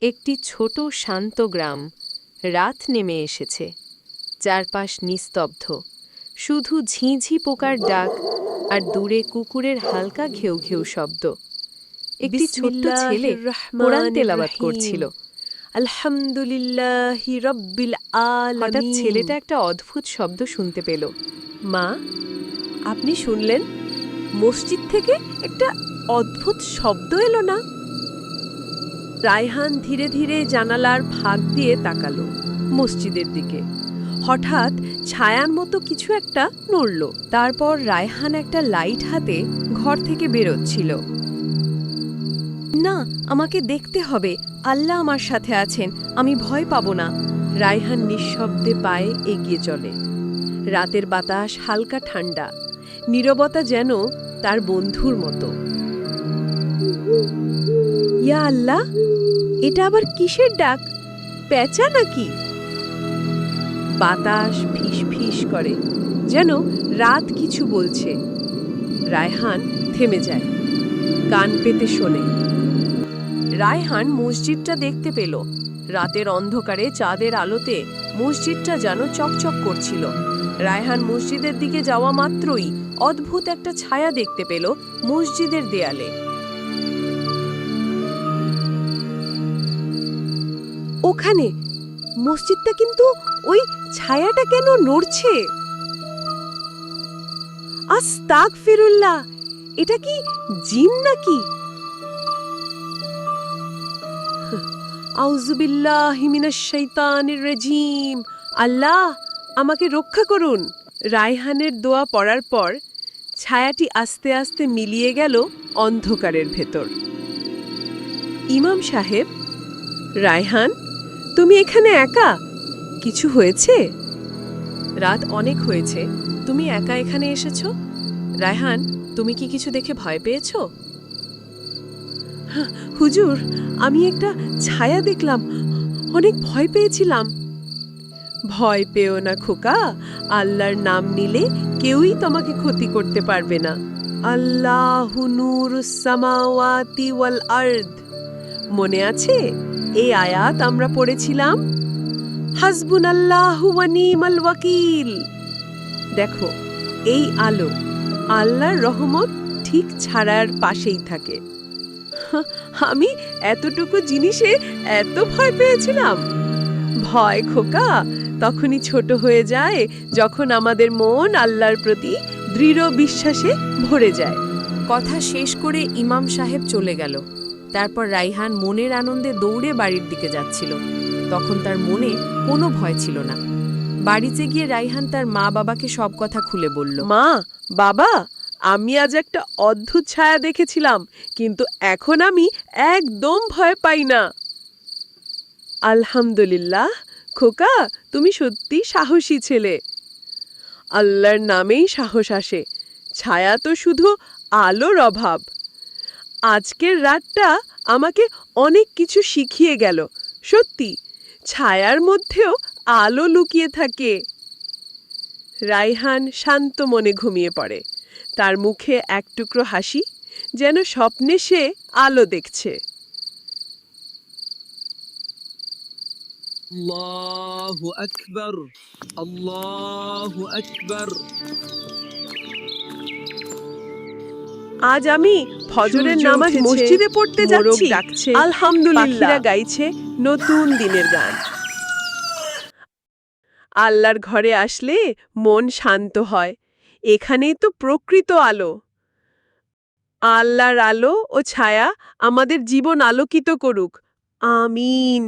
একটি ছোট শান্ত গ্রাম। রাত নেমে এসেছে। চারপাশ নিস্তব্ধ, শুধু ঝিঁঝি পোকার ডাক আর দূরে কুকুরের হালকা ঘেউ ঘেউ শব্দ। একটি ছোট্ট ছেলে কোরআন তেলাওয়াত করছিল। আলহামদুলিল্লাহি রাব্বিল আলামিন। হঠাৎ ছেলেটা একটা অদ্ভুত শব্দ শুনতে পেল। মা, আপনি শুনলেন? মসজিদ থেকে একটা অদ্ভুত শব্দ এলো না? রায়হান ধীরে ধীরে জানালার ফাঁক দিয়ে তাকালো মসজিদের দিকে। হঠাৎ ছায়ার মতো কিছু একটা নড়ল। তারপর রায়হান একটা লাইট হাতে ঘর থেকে বেরোচ্ছিল। না, আমাকে দেখতে হবে। আল্লাহ আমার সাথে আছেন, আমি ভয় পাব না। রায়হান নিঃশব্দে পায়ে এগিয়ে চলে। রাতের বাতাস হালকা ঠান্ডা, নীরবতা যেন তার বন্ধুর মতো। ইয়া আল্লাহ, এটা আবার কিসের ডাক? পেঁচা নাকি? বাতাস ফিস ফিস করে, যেন রাত কিছু বলছে। রায়হান থেমে যায়, কান পেতে শোনে। রায়হান মসজিদটা দেখতে পেল। রাতের অন্ধকারে চাঁদের আলোতে মসজিদটা যেন চকচক করছিল। রায়হান মসজিদের দিকে যাওয়া মাত্রই অদ্ভুত একটা ছায়া দেখতে পেল মসজিদের দেয়ালে। ওখানে মসজিদটা, কিন্তু ওই ছায়াটা কেন নড়ছে? আস্তাগফিরুল্লাহ, এটা কি জিন নাকি? আউযু বিল্লাহি মিনাশ শাইতানির রাজীম। আল্লাহ, আমাকে রক্ষা করুন। রায়হানের দোয়া পড়ার পর ছায়াটি আস্তে আস্তে মিলিয়ে গেল অন্ধকারের ভেতর। ইমাম সাহেব, রায়হান, তুমি এখানে একা? কিছু হয়েছে? রাত অনেক হয়েছে, তুমি একা এখানে এসেছো? রায়হান, তুমি কি কিছু দেখে ভয় পেয়েছো? হুজুর, আমি একটা ছায়া দেখলাম, অনেক ভয় পেয়েছিলাম। ভয় পেও না খোকা, আল্লাহর নাম নিলে কেউই তোমাকে ক্ষতি করতে পারবে না। আল্লাহু নূরুস সামাওয়াতি ওয়াল আরদ। মনে আছে এই আয়াত আমরা পড়েছিলাম? হাসবুনাল্লাহু ওয়া নি'মাল ওয়াকিল। দেখো, এই আলো, আল্লাহর রহমত ঠিক ছায়ার পাশেই থাকে। আমি এতটুকু জিনিসে এত ভয় পেয়েছিলাম? ভয় খোকা তখনই ছোট হয়ে যায় যখন আমাদের মন আল্লাহর প্রতি দৃঢ় বিশ্বাসে ভরে যায়। কথা শেষ করে ইমাম সাহেব চলে গেল। তারপর রায়হান মনের আনন্দে দৌড়ে বাড়ির দিকে যাচ্ছিল। তখন তার মনে কোনো ভয় ছিল না। বাড়িতে গিয়ে রায়হান তার মা বাবাকে সব কথা খুলে বলল। মা, বাবা, আমি আজ একটা অদ্ভুত ছায়া দেখেছিলাম, কিন্তু এখন আমি একদম ভয় পাই না। আলহামদুলিল্লাহ খোকা, তুমি সত্যি সাহসী ছেলে। আল্লাহর নামেই সাহস আসে, ছায়া তো শুধু আলোর অভাব। আজকের রাতটা আমাকে অনেক কিছু শিখিয়ে গেল। সত্যি, ছায়ার মধ্যেও আলো লুকিয়ে থাকে। রায়হান শান্ত মনে ঘুমিয়ে পড়ে। তার মুখে এক টুকরো হাসি, যেন স্বপ্নে সে আলো দেখছে। আল্লাহু আকবার, আল্লাহু আকবার। আজ আমি ফজরের নামাজ মসজিদে পড়তে যাচ্ছি। ডাকছে, আলহামদুলিল্লাহ, পাখিরা গাইছে নতুন দিনের গান। আল্লাহর ঘরে আসলে মন শান্ত হয়। এখানেই তো প্রকৃত আলো। আল্লাহর আলো ও ছায়া আমাদের জীবন আলোকিত করুক। আমিন।